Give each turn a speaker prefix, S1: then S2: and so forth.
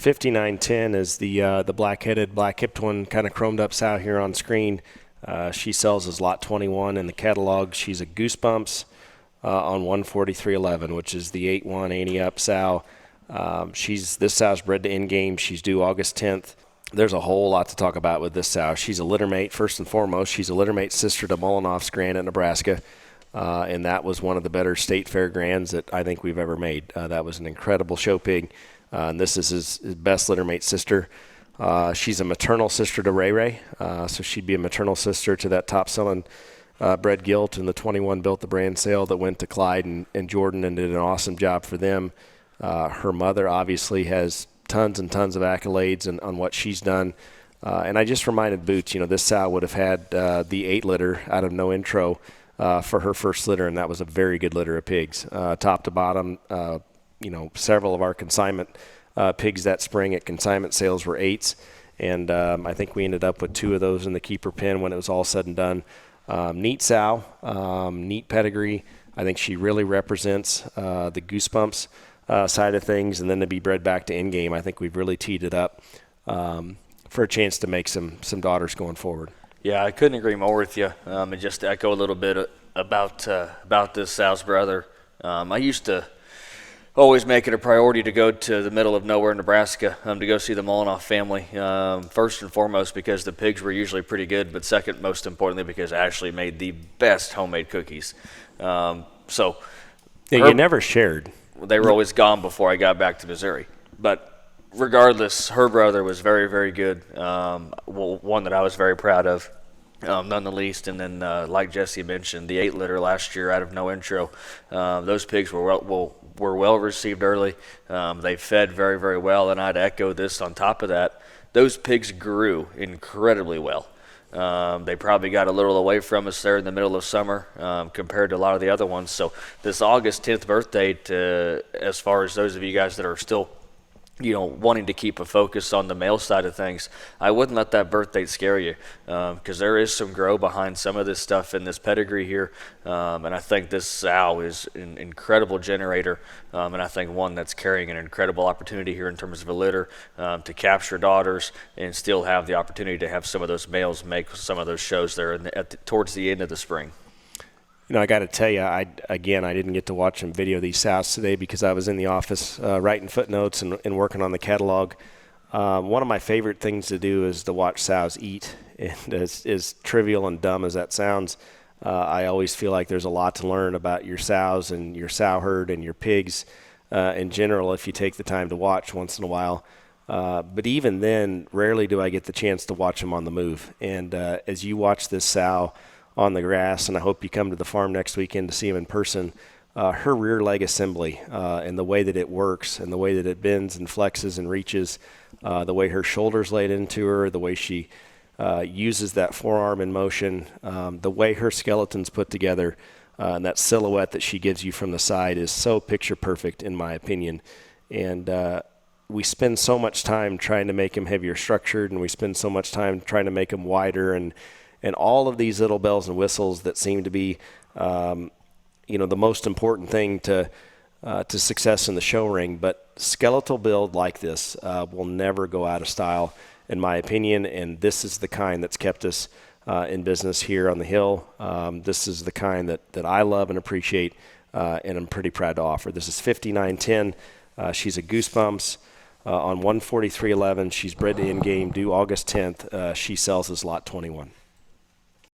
S1: 5910 is the black-headed, black-hipped one, kind of chromed up sow here on screen. She sells as lot 21 in the catalog. She's a Goosebumps on 143.11, which is the 8-1 ante-up sow. This sow's bred to in-game. She's due August 10th. There's a whole lot to talk about with this sow. She's a littermate, first and foremost. She's a littermate sister to Mullinoff's Grand at Nebraska. And that was one of the better state fair grands that I think we've ever made. That was an incredible show pig. And this is his best littermate sister. She's a maternal sister to Ray Ray. So she'd be a maternal sister to that top-selling Bred Gilt, and the 21 built the brand sale that went to Clyde and Jordan and did an awesome job for them. Her mother obviously has tons and tons of accolades on what she's done. And I just reminded Boots, this sow would have had the 8 litter out of no intro for her first litter, and that was a very good litter of pigs, top to bottom. Several of our consignment pigs that spring at consignment sales were 8s, and I think we ended up with 2 of those in the keeper pen when it was all said and done. Neat sow, neat pedigree. I think she really represents the Goosebumps side of things, and then to be bred back to in-game, I think we've really teed it up for a chance to make some daughters going forward.
S2: Yeah, I couldn't agree more with you. And just to echo a little bit about this sow's brother, I used to always make it a priority to go to the middle of nowhere, Nebraska, to go see the Mullinoff family. First and foremost because the pigs were usually pretty good, but second most importantly because Ashley made the best homemade cookies.
S1: You never shared.
S2: They were always gone before I got back to Missouri. But regardless, her brother was very, very good. One that I was very proud of, none the least. And then, like Jesse mentioned, the 8 litter last year out of no intro. Those pigs were well received early. They fed very, very well. And I'd echo this on top of that. Those pigs grew incredibly well. They probably got a little away from us there in the middle of summer compared to a lot of the other ones. So this August 10th birthday, as far as those of you guys that are still wanting to keep a focus on the male side of things, I wouldn't let that birth date scare you because there is some grow behind some of this stuff in this pedigree here. And I think this sow is an incredible generator, and I think one that's carrying an incredible opportunity here in terms of a litter to capture daughters and still have the opportunity to have some of those males make some of those shows there towards the end of the spring.
S1: I got to tell you, I didn't get to watch some video of these sows today because I was in the office writing footnotes and working on the catalog. One of my favorite things to do is to watch sows eat. And as trivial and dumb as that sounds, I always feel like there's a lot to learn about your sows and your sow herd and your pigs in general if you take the time to watch once in a while. But even then, rarely do I get the chance to watch them on the move. And as you watch this sow on the grass, and I hope you come to the farm next weekend to see him in person, her rear leg assembly and the way that it works and the way that it bends and flexes and reaches, the way her shoulders laid into her, the way she uses that forearm in motion, the way her skeleton's put together, and that silhouette that she gives you from the side is so picture perfect in my opinion. And we spend so much time trying to make him heavier structured, and we spend so much time trying to make him wider and all of these little bells and whistles that seem to be, the most important thing to success in the show ring. But skeletal build like this will never go out of style, in my opinion. And this is the kind that's kept us in business here on the Hill. This is the kind that I love and appreciate, and I'm pretty proud to offer. This is 5910. She's a Goosebumps. On 143.11, she's bred to in-game, due August 10th. She sells as lot 21.